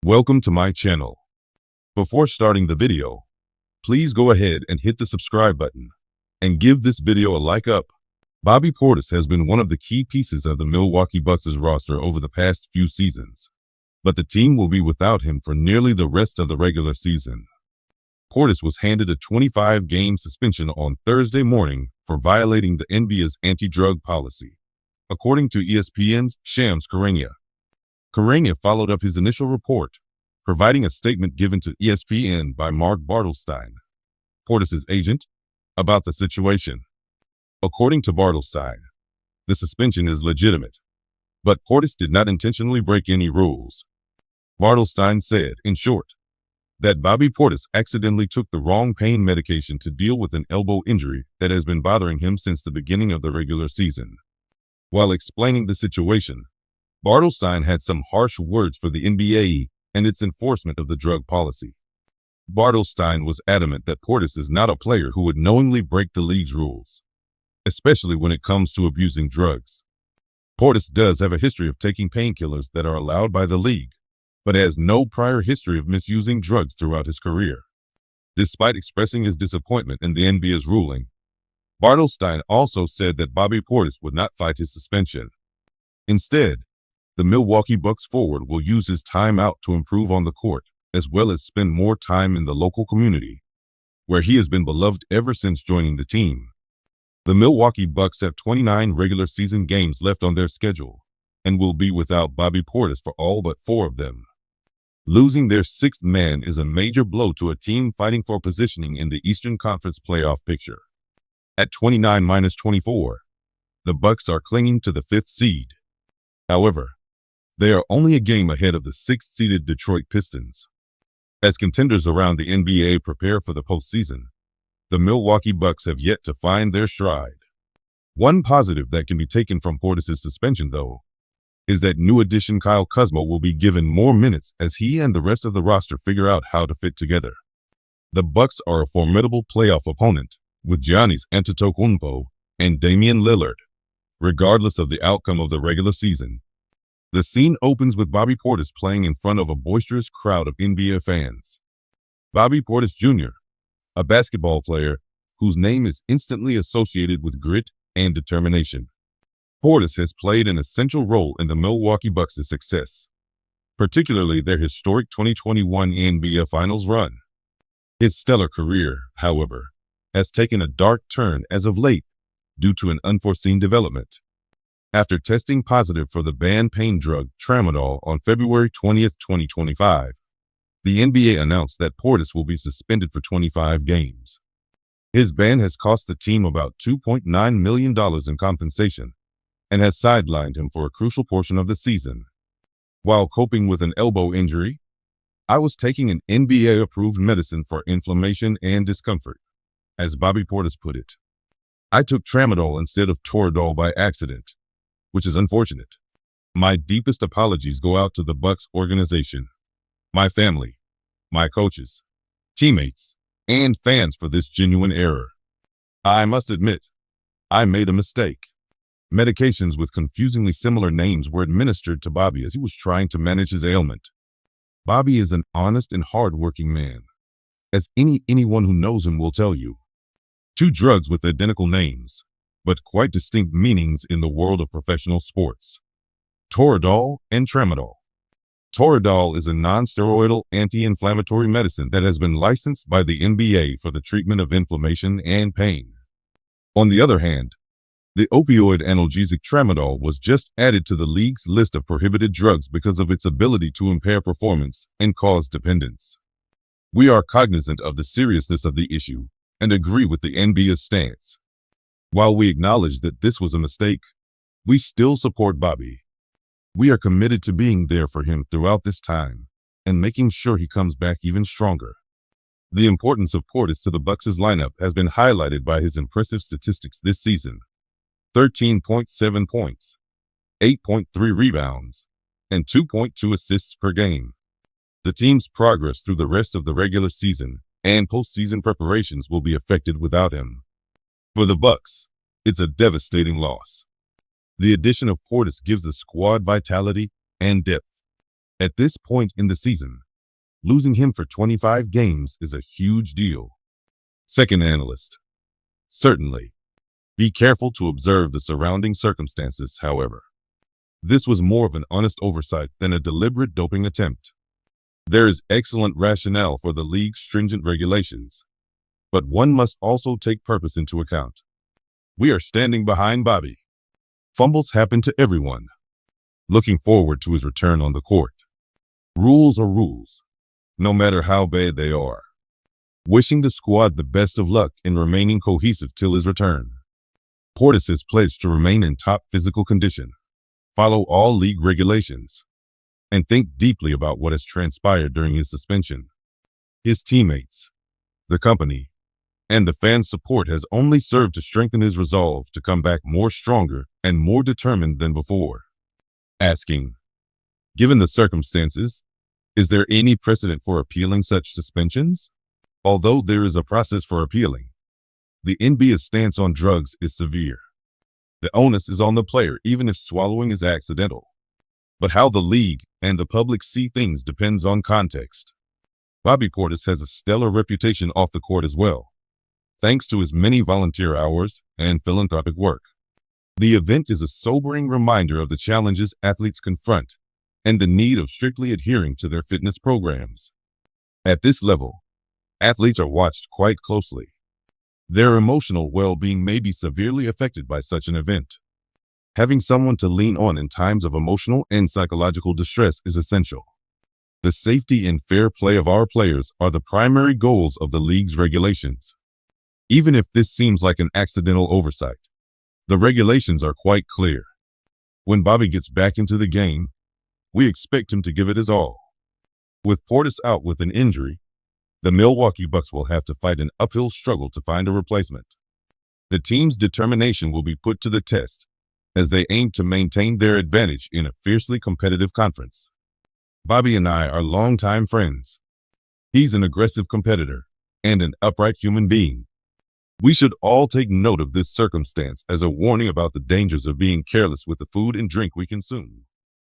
Welcome to my channel. Before starting the video, please go ahead and hit the subscribe button and give this video a like up. Bobby Portis has been one of the key pieces of the Milwaukee Bucks' roster over the past few seasons, but the team will be without him for nearly the rest of the regular season. Portis was handed a 25-game suspension on Thursday morning for violating the NBA's anti-drug policy, according to ESPN's Shams Charania. Charania followed up his initial report, providing a statement given to ESPN by Mark Bartelstein, Portis' agent, about the situation. According to Bartelstein, the suspension is legitimate, but Portis did not intentionally break any rules. Bartelstein said, in short, that Bobby Portis accidentally took the wrong pain medication to deal with an elbow injury that has been bothering him since the beginning of the regular season. While explaining the situation, Bartelstein had some harsh words for the NBA and its enforcement of the drug policy. Bartelstein was adamant that Portis is not a player who would knowingly break the league's rules, especially when it comes to abusing drugs. Portis does have a history of taking painkillers that are allowed by the league, but has no prior history of misusing drugs throughout his career. Despite expressing his disappointment in the NBA's ruling, Bartelstein also said that Bobby Portis would not fight his suspension. Instead, the Milwaukee Bucks forward will use his time out to improve on the court, as well as spend more time in the local community, where he has been beloved ever since joining the team. The Milwaukee Bucks have 29 regular season games left on their schedule, and will be without Bobby Portis for all but 4 of them. Losing their 6th man is a major blow to a team fighting for positioning in the Eastern Conference playoff picture. At 29-24, the Bucks are clinging to the 5th seed. However, they are only a game ahead of the 6th-seeded Detroit Pistons. As contenders around the NBA prepare for the postseason, the Milwaukee Bucks have yet to find their stride. One positive that can be taken from Portis' suspension, though, is that new addition Kyle Kuzma will be given more minutes as he and the rest of the roster figure out how to fit together. The Bucks are a formidable playoff opponent, with Giannis Antetokounmpo and Damian Lillard, regardless of the outcome of the regular season. The scene opens with Bobby Portis playing in front of a boisterous crowd of NBA fans. Bobby Portis Jr., a basketball player whose name is instantly associated with grit and determination. Portis has played an essential role in the Milwaukee Bucks' success, particularly their historic 2021 NBA Finals run. His stellar career, however, has taken a dark turn as of late due to an unforeseen development. After testing positive for the banned pain drug tramadol on February 20, 2025, the NBA announced that Portis will be suspended for 25 games. His ban has cost the team about $2.9 million in compensation and has sidelined him for a crucial portion of the season. While coping with an elbow injury, I was taking an NBA-approved medicine for inflammation and discomfort, as Bobby Portis put it. I took tramadol instead of Toradol by accident, which is unfortunate. My deepest apologies go out to the Bucks organization, my family, my coaches, teammates, and fans for this genuine error. I must admit, I made a mistake. Medications with confusingly similar names were administered to Bobby as he was trying to manage his ailment. Bobby is an honest and hard-working man, as anyone who knows him will tell you. 2 drugs with identical names, but quite distinct meanings in the world of professional sports. Toradol and tramadol. Toradol is a non-steroidal anti-inflammatory medicine that has been licensed by the NBA for the treatment of inflammation and pain. On the other hand, the opioid analgesic tramadol was just added to the league's list of prohibited drugs because of its ability to impair performance and cause dependence. We are cognizant of the seriousness of the issue and agree with the NBA's stance. While we acknowledge that this was a mistake, we still support Bobby. We are committed to being there for him throughout this time and making sure he comes back even stronger. The importance of Portis to the Bucks' lineup has been highlighted by his impressive statistics this season: 13.7 points, 8.3 rebounds, and 2.2 assists per game. The team's progress through the rest of the regular season and postseason preparations will be affected without him. For the Bucks, it's a devastating loss. The addition of Portis gives the squad vitality and depth, At this point in the season, losing him for 25 games is a huge deal. Second analyst. Certainly. Be careful to observe the surrounding circumstances, however. This was more of an honest oversight than a deliberate doping attempt. There is excellent rationale for the league's stringent regulations, but one must also take purpose into account. We are standing behind Bobby. Fumbles happen to everyone. Looking forward to his return on the court. Rules are rules, no matter how bad they are. Wishing the squad the best of luck in remaining cohesive till his return. Portis has pledged to remain in top physical condition, follow all league regulations, and think deeply about what has transpired during his suspension. His teammates, the company, and the fans' support has only served to strengthen his resolve to come back more stronger and more determined than before. Asking, given the circumstances, is there any precedent for appealing such suspensions? Although there is a process for appealing, the NBA's stance on drugs is severe. The onus is on the player even if swallowing is accidental. But how the league and the public see things depends on context. Bobby Portis has a stellar reputation off the court as well, thanks to his many volunteer hours and philanthropic work. The event is a sobering reminder of the challenges athletes confront and the need of strictly adhering to their fitness programs. At this level, athletes are watched quite closely. Their emotional well-being may be severely affected by such an event. Having someone to lean on in times of emotional and psychological distress is essential. The safety and fair play of our players are the primary goals of the league's regulations. Even if this seems like an accidental oversight, the regulations are quite clear. When Bobby gets back into the game, we expect him to give it his all. With Portis out with an injury, the Milwaukee Bucks will have to fight an uphill struggle to find a replacement. The team's determination will be put to the test as they aim to maintain their advantage in a fiercely competitive conference. Bobby and I are longtime friends. He's an aggressive competitor and an upright human being. We should all take note of this circumstance as a warning about the dangers of being careless with the food and drink we consume.